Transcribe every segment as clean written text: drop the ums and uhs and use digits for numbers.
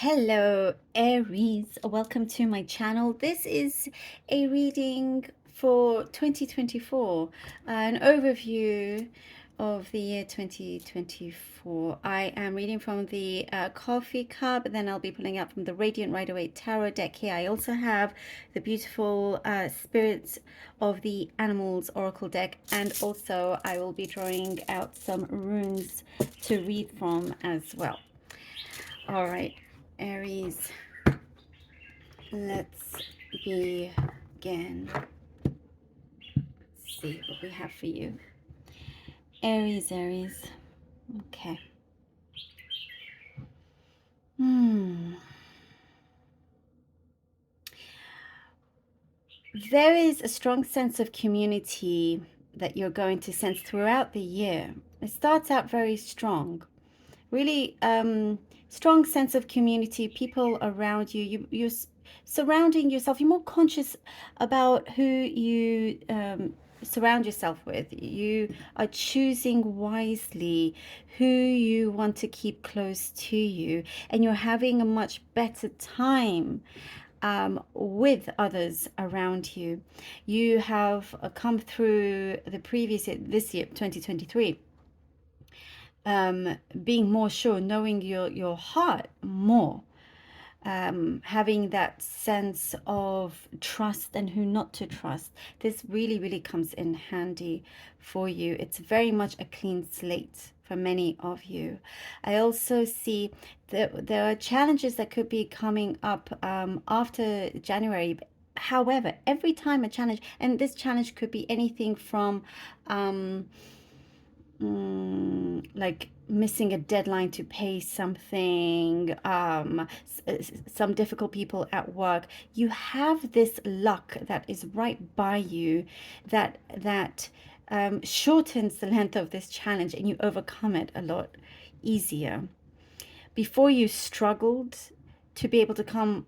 Hello, Aries. Welcome to my channel. This is a reading for 2024, an overview of the year 2024. I am reading from the coffee cup, then I'll be pulling out from the Radiant Right Away Tarot deck here. I also have the beautiful Spirits of the Animals Oracle deck, and also I will be drawing out some runes to read from as well. All right, Aries, let's begin. Let's see what we have for you. Aries. Okay. There is a strong sense of community that you're going to sense throughout the year. It starts out very strong. Really strong sense of community, people around you. You're surrounding yourself. You're more conscious about who you surround yourself with. You are choosing wisely who you want to keep close to you, and you're having a much better time with others around you. You have come through the previous year, this year, 2023, being more sure, knowing your heart more, having that sense of trust and who not to trust. This really comes in handy for you. It's very much a clean slate for many of you. I also see that there are challenges that could be coming up after January. However, every time a challenge, and this challenge could be anything from like missing a deadline to pay something, some difficult people at work. You have this luck that is right by you that shortens the length of this challenge, and you overcome it a lot easier. Before, you struggled to be able to come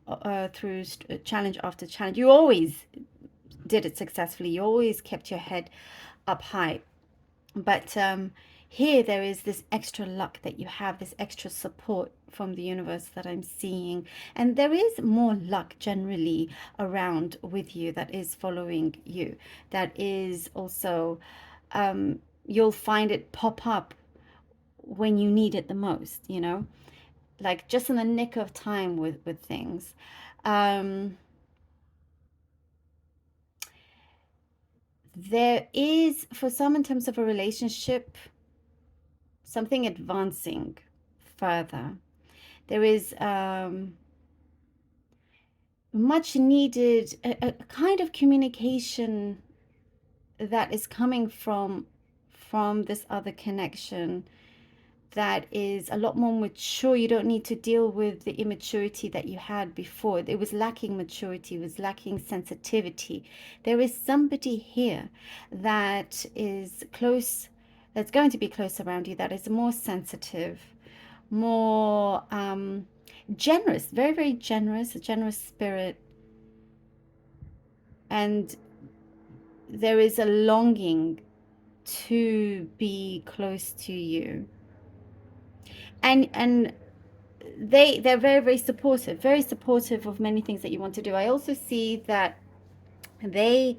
through challenge after challenge. You always did it successfully. You always kept your head up high. But here there is this extra luck that you have, this extra support from the universe that I'm seeing. And there is more luck generally around with you that is following you. That is also, you'll find it pop up when you need it the most, you know, like just in the nick of time with things. There is, for some, in terms of a relationship, something advancing further. There is much needed, a kind of communication that is coming from this other connection that is a lot more mature. You don't need to deal with the immaturity that you had before. It was lacking maturity, it was lacking sensitivity. There is somebody here that is close, that's going to be close around you, that is more sensitive, more generous, very generous, a generous spirit. And there is a longing to be close to you. And they're very supportive of many things that you want to do. I also see that they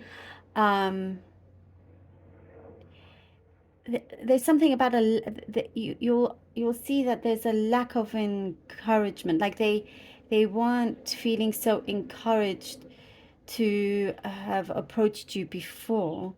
there's something about you'll see that there's a lack of encouragement. Like they weren't feeling so encouraged to have approached you before,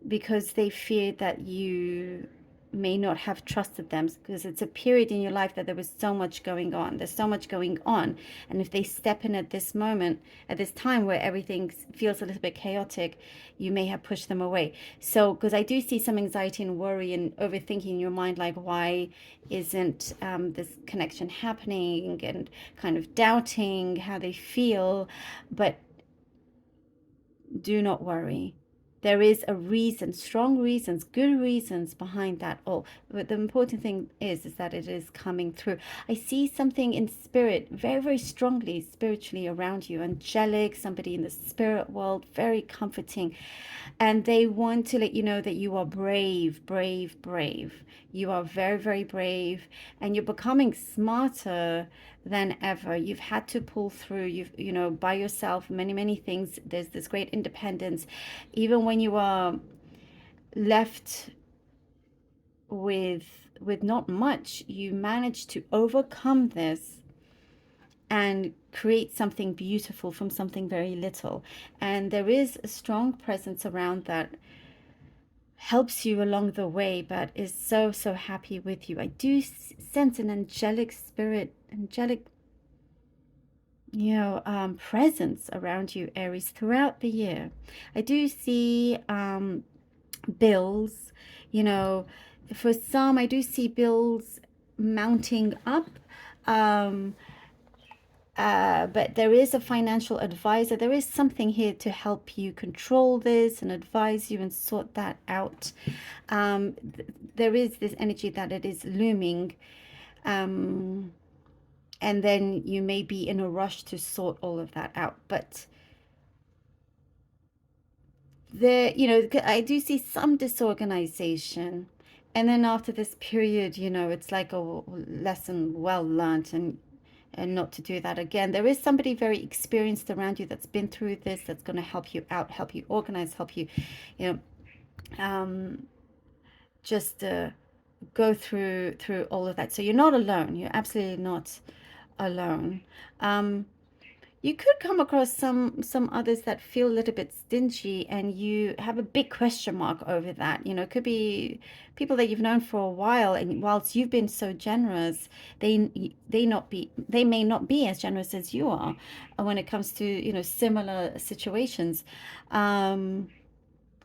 because they feared that you may not have trusted them, because it's a period in your life that there was so much going on. There's so much going on. And if they step in at this moment, at this time where everything feels a little bit chaotic, you may have pushed them away. So, because I do see some anxiety and worry and overthinking in your mind, like, why isn't this connection happening, and kind of doubting how they feel. But do not worry. There is a reason, strong reasons, good reasons behind that all. But the important thing is that it is coming through. I see something in spirit, very strongly spiritually around you. Angelic, somebody in the spirit world, very comforting. And they want to let you know that you are brave. You are very, very brave, and you're becoming smarter than ever. You've had to pull through. By yourself, many, many things. There's this great independence. Even when you are left with not much, you manage to overcome this and create something beautiful from something very little. And there is a strong presence around that helps you along the way, but is so, so happy with you. I do sense an angelic spirit, angelic, presence around you, Aries, throughout the year. I do see bills, you know, for some, I do see bills mounting up. Um, but there is a financial advisor. There is something here to help you control this and advise you and sort that out. There is this energy that it is looming. Um, and then you may be in a rush to sort all of that out. But I do see some disorganization. And then after this period, it's like a lesson well learned, and not to do that again. There is somebody very experienced around you that's been through this, that's going to help you out, help you organize, help you, you know, just go through all of that. So you're not alone. You're absolutely not alone. Um, you could come across some others that feel a little bit stingy, and you have a big question mark over that. It could be people that you've known for a while, and whilst you've been so generous, they may not be as generous as you are when it comes to similar situations. Um,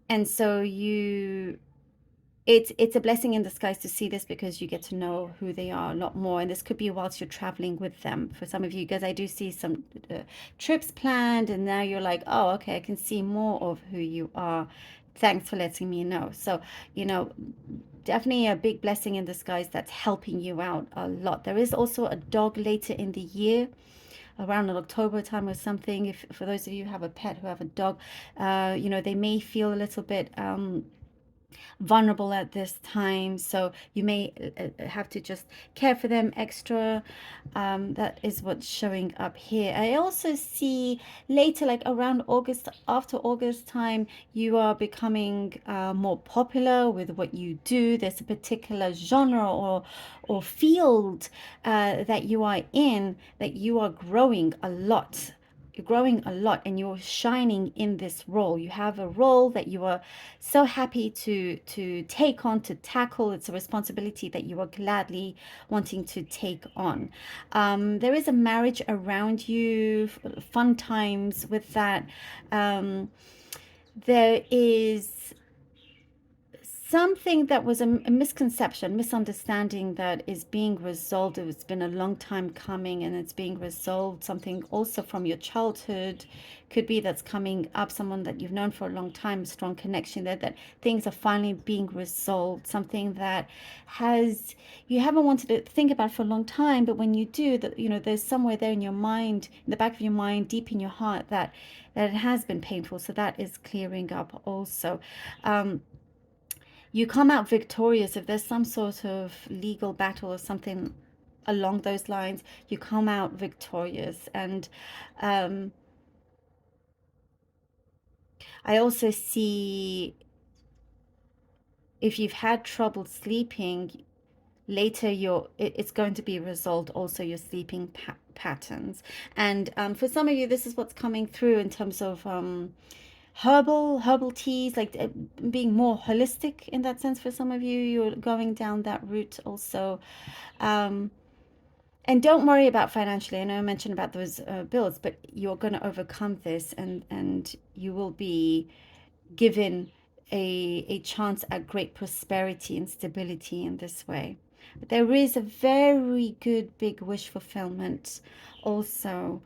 and so it's a blessing in disguise to see this, because you get to know who they are a lot more. And this could be whilst you're traveling with them for some of you, because I do see some trips planned, and now you're like, oh, okay, I can see more of who you are. Thanks for letting me know. So, you know, definitely a big blessing in disguise that's helping you out a lot. There is also a dog later in the year, around October time or something. If for those of you who have a pet, who have a dog, they may feel a little bit vulnerable at this time, so you may have to just care for them extra. That is what's showing up here. I also see later, like around August, after August time, you are becoming more popular with what you do. There's a particular genre or field that you are in, that you are growing a lot. You're growing a lot, and you're shining in this role. You have a role that you are so happy to take on, to tackle. It's a responsibility that you are gladly wanting to take on. There is a marriage around you, fun times with that. There is something that was a misconception, misunderstanding that is being resolved. It's been a long time coming, and it's being resolved. Something also from your childhood could be that's coming up, someone that you've known for a long time, a strong connection there, that things are finally being resolved. Something that has you haven't wanted to think about for a long time, but when you do, that there's somewhere there in your mind, in the back of your mind, deep in your heart, that it has been painful. So that is clearing up also. You come out victorious. If there's some sort of legal battle or something along those lines, you come out victorious. And I also see, if you've had trouble sleeping, later it's going to be resolved, also your sleeping patterns. And for some of you, this is what's coming through in terms of herbal teas, like being more holistic in that sense. For some of you, you're going down that route also. um and don't worry about financially. I know I mentioned about those bills, but you're going to overcome this, and you will be given a chance at great prosperity and stability in this way. But there is a very good big wish fulfillment also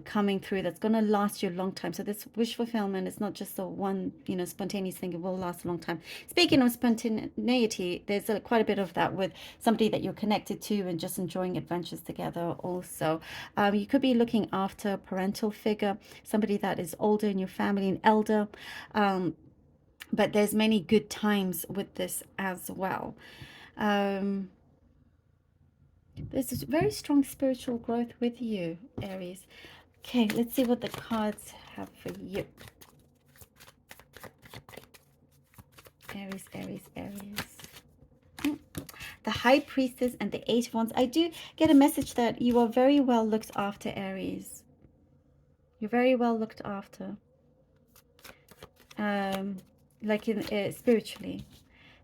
coming through, that's going to last you a long time. So this wish fulfillment is not just a one, spontaneous thing. It will last a long time. Speaking of spontaneity, there's quite a bit of that with somebody that you're connected to, and just enjoying adventures together also. You could be looking after a parental figure, somebody that is older in your family, an elder. But there's many good times with this as well. Um, there's a very strong spiritual growth with you, Aries. Okay, let's see what the cards have for you. Aries, Aries, Aries. Mm. The High Priestess and the Eight of Wands. I do get a message that you are very well looked after, Aries. You're very well looked after. Like in spiritually.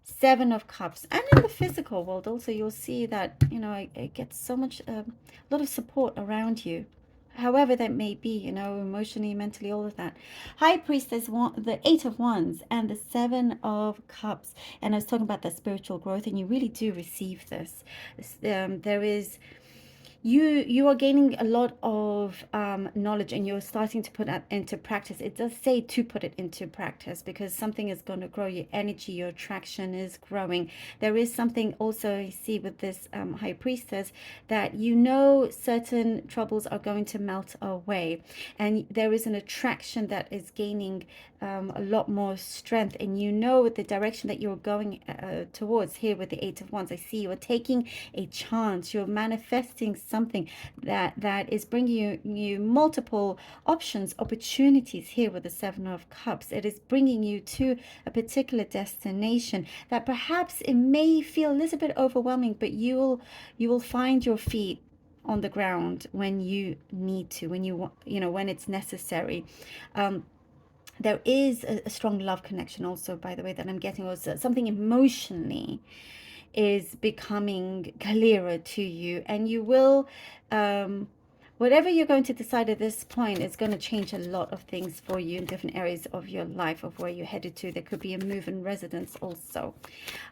Seven of Cups. And in the physical world also, you'll see that, you know, it gets so much, a lot of support around you. However that may be, you know, emotionally, mentally, all of that. High Priestess, the Eight of Wands and the Seven of Cups. And I was talking about that spiritual growth, and you really do receive this. There is you are gaining a lot of knowledge, and you're starting to put that into practice. It does say to put it into practice, because something is going to grow. Your energy, your attraction is growing. There is something also I see with this High Priestess, that you know certain troubles are going to melt away, and there is an attraction that is gaining a lot more strength, and you know the direction that you're going towards. Here with the Eight of Wands, I see you are taking a chance. You're manifesting something that is bringing you multiple options, opportunities. Here with the Seven of Cups, it is bringing you to a particular destination that perhaps it may feel a little bit overwhelming, but you will find your feet on the ground when you need to, when you know, when it's necessary. There is a strong love connection also, by the way, that I'm getting. Also something emotionally is becoming clearer to you, and you will whatever you're going to decide at this point is going to change a lot of things for you in different areas of your life, of where you're headed to. There could be a move in residence also,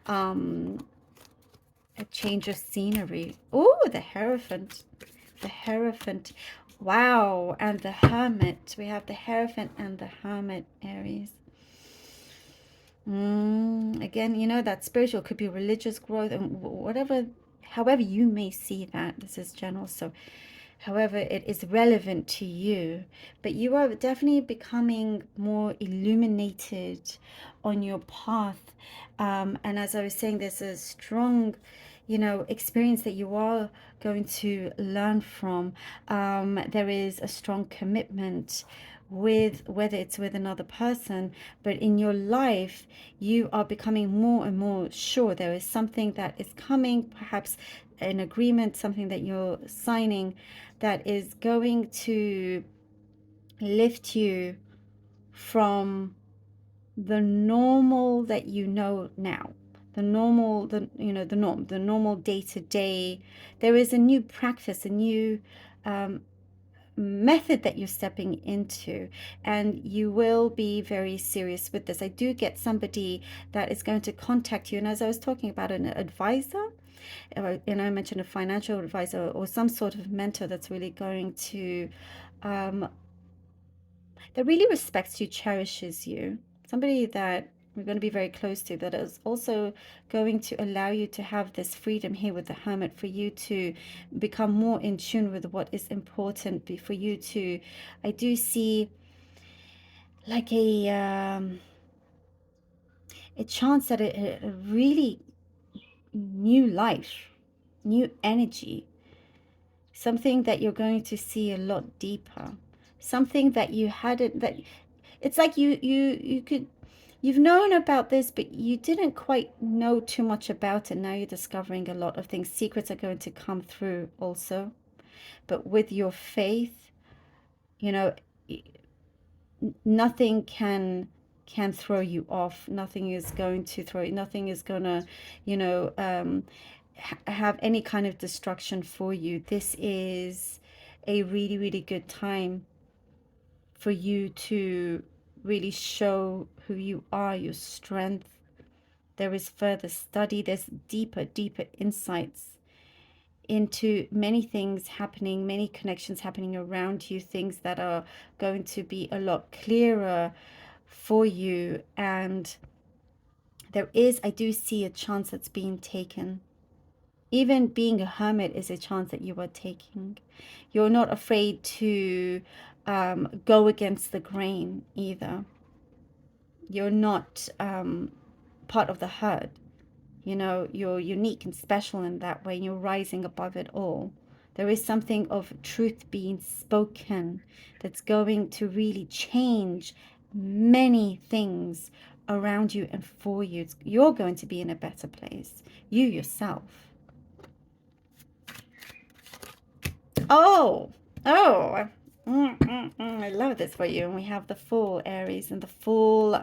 a change of scenery. Oh, the Hierophant. The Hierophant. Wow. And the Hermit. We have the Hierophant and the Hermit, Aries. Again, you know, that spiritual could be religious growth, and whatever, however you may see that. This is general, so however it is relevant to you. But you are definitely becoming more illuminated on your path. And as I was saying, there's a strong, you know, experience that you are going to learn from. There is a strong commitment with, whether it's with another person, but in your life you are becoming more and more sure there is something that is coming, perhaps an agreement, something that you're signing, that is going to lift you from the normal that you know now, the normal, the you know, the norm, the normal day to day. There is a new practice, a new method that you're stepping into, and you will be very serious with this. I do get somebody that is going to contact you, and as I was talking about an advisor, and I mentioned a financial advisor or some sort of mentor that's really going to that really respects you, cherishes you, somebody that we're going to be very close to, that is also going to allow you to have this freedom here with the Hermit, for you to become more in tune with what is important, for you to, I do see like a chance at a really new life, new energy, something that you're going to see a lot deeper, something that you hadn't, that it's like you could, you've known about this, but you didn't quite know too much about it. Now you're discovering a lot of things. Secrets are going to come through also, but with your faith, you know, nothing can throw you off. Nothing is going to throw, nothing is gonna, you know, have any kind of destruction for you. This is a really, really good time for you to really show who you are, your strength. There is further study, there's deeper, deeper insights into many things happening, many connections happening around you, things that are going to be a lot clearer for you. And there is, I do see a chance that's being taken. Even being a hermit is a chance that you are taking. You're not afraid to go against the grain either. You're not part of the herd. You know, you're unique and special in that way. You're rising above it all. There is something of truth being spoken that's going to really change many things around you and for you. You're going to be in a better place. You yourself. Oh, oh, I love this for you. And we have the full Aries and the full,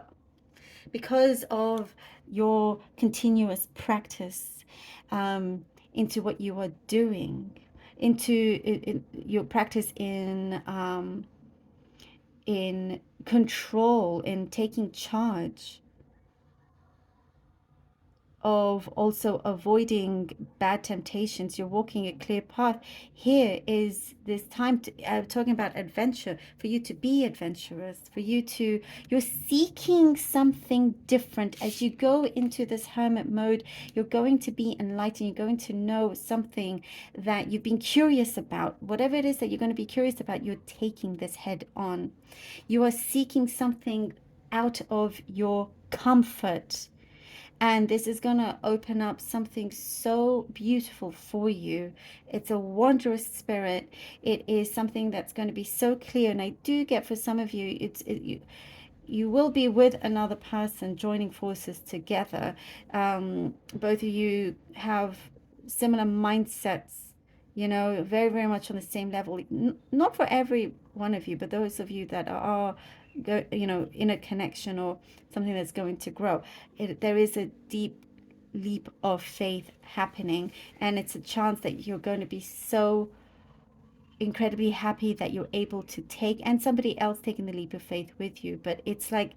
because of your continuous practice into what you are doing, into your practice in control, in taking charge of also avoiding bad temptations. You're walking a clear path. Here is this time to talking about adventure, for you to be adventurous, for you to, you're seeking something different as you go into this hermit mode. You're going to be enlightened. You're going to know something that you've been curious about. Whatever it is that you're going to be curious about, you're taking this head on. You are seeking something out of your comfort. And this is going to open up something so beautiful for you. It's a wondrous spirit. It is something that's going to be so clear. And I do get, for some of you, you will be with another person, joining forces together. Both of you have similar mindsets, you know, very, very much on the same level. Not for every one of you, but those of you that are, you know, in a connection or something that's going to grow. There is a deep leap of faith happening, and it's a chance that you're going to be so incredibly happy that you're able to take, and somebody else taking the leap of faith with you. But it's like,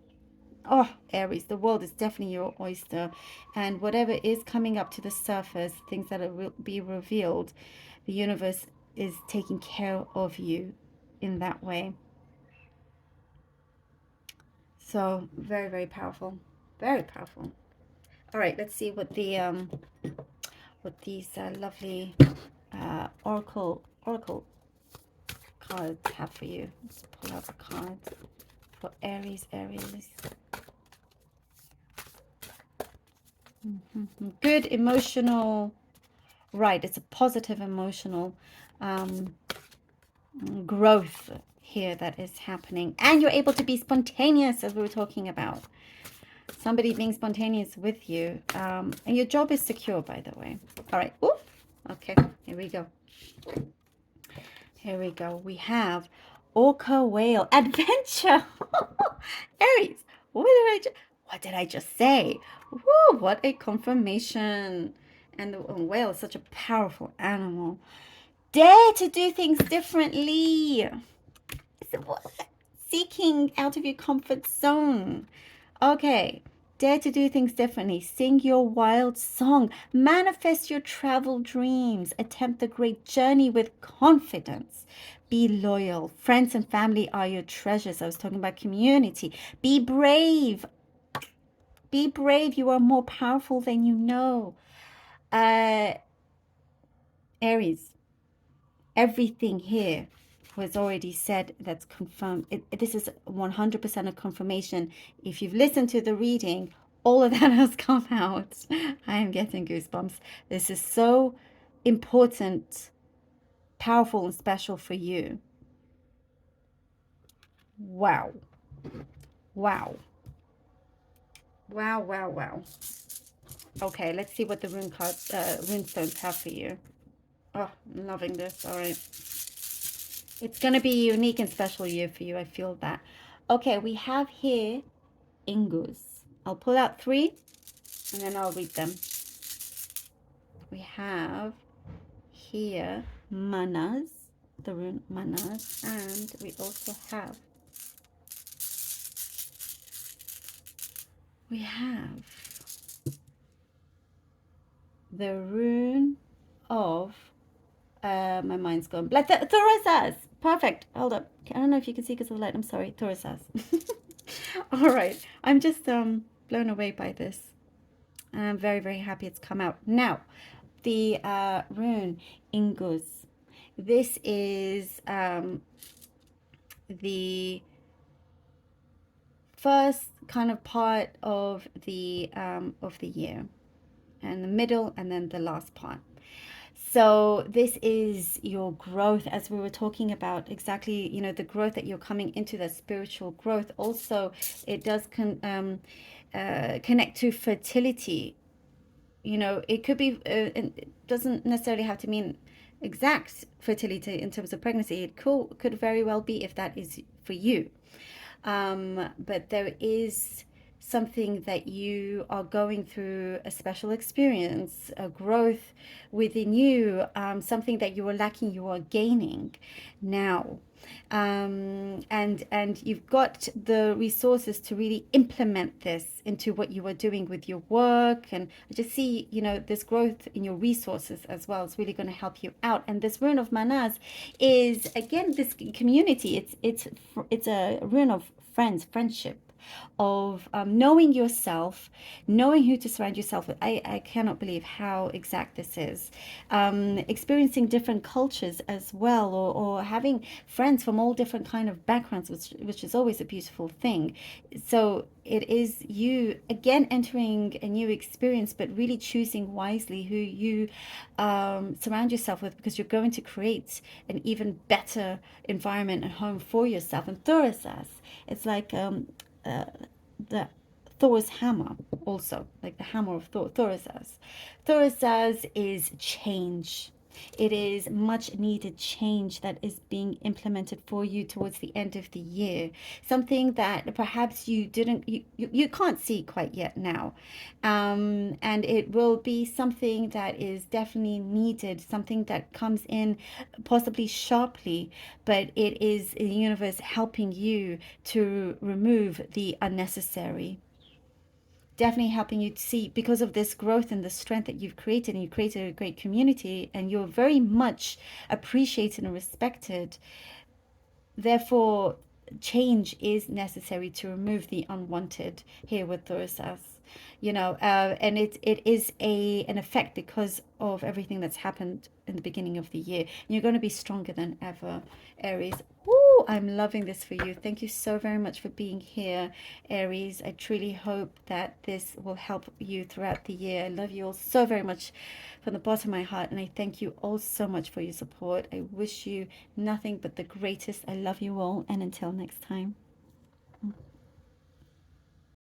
oh, Aries, the world is definitely your oyster, and whatever is coming up to the surface, things that will be revealed, the universe is taking care of you in that way. So very, very powerful, very powerful. All right, let's see what the what these lovely oracle cards have for you. Let's pull out the cards for Aries. Good emotional, right? It's a positive emotional growth here that is happening, and you're able to be spontaneous, as we were talking about. Somebody being spontaneous with you, and your job is secure, by the way. All right. Ooh. Okay. Here we go. Here we go. We have Orca Whale Adventure. Aries, what did I just say? Woo, what a confirmation. And the whale is such a powerful animal. Dare to do things differently. Seeking out of your comfort zone. Okay. Dare to do things differently. Sing your wild song. Manifest your travel dreams. Attempt the great journey with confidence. Be loyal. Friends and family are your treasures. I was talking about community. Be brave. Be brave. You are more powerful than you know. Aries, everything here was already said, that's confirmed. This is 100% a confirmation. If you've listened to the reading, all of that has come out. I am getting goosebumps. This is so important, powerful, and special for you. Wow. Wow. Wow, wow, wow. Okay, let's see what the rune stones have for you. Oh, I'm loving this. All right. It's going to be a unique and special year for you. I feel that. Okay, we have here Ingus. I'll pull out 3 and then I'll read them. We have here Manas, the rune Manas, and we also have the rune of my mind's gone. Black Thorisas. Perfect. Hold up. I don't know if you can see because of the light. I'm sorry. Thorisas. All right. I'm just blown away by this. And I'm very, very happy it's come out. Now, the rune Ingus. This is the first kind of part of the year. and the middle, and then the last part. So this is your growth, as we were talking about, exactly, the growth that you're coming into, that spiritual growth. Also, it does connect to fertility. It could be, it doesn't necessarily have to mean exact fertility in terms of pregnancy. It could very well be, if that is for you. But there is something that you are going through, a special experience, a growth within you, something that you were lacking, you are gaining now. And you've got the resources to really implement this into what you are doing with your work. And I just see, this growth in your resources as well is really going to help you out. And this rune of Manaz is, again, this community. It's a rune of friendship, of knowing yourself, knowing who to surround yourself with. I cannot believe how exact this is. Experiencing different cultures as well, or having friends from all different kind of backgrounds, which is always a beautiful thing. So it is you again entering a new experience, but really choosing wisely who you surround yourself with, because you're going to create an even better environment and home for yourself. And Thorisas, it's like uh, the Thor's hammer, also like the hammer of Thor. Thorisas. Thorisas is change. It is much needed change that is being implemented for you towards the end of the year. Something that perhaps you can't see quite yet now. And it will be something that is definitely needed, something that comes in possibly sharply, but it is the universe helping you to remove the unnecessary, definitely helping you to see, because of this growth and the strength that you've created, and you created a great community, and you're very much appreciated and respected. Therefore, change is necessary to remove the unwanted here with Thursas. And it is an effect because of everything that's happened in the beginning of the year. And you're going to be stronger than ever, Aries. Woo, I'm loving this for you. Thank you so very much for being here, Aries. I truly hope that this will help you throughout the year. I love you all so very much from the bottom of my heart, and I thank you all so much for your support. I wish you nothing but the greatest. I love you all, and until next time.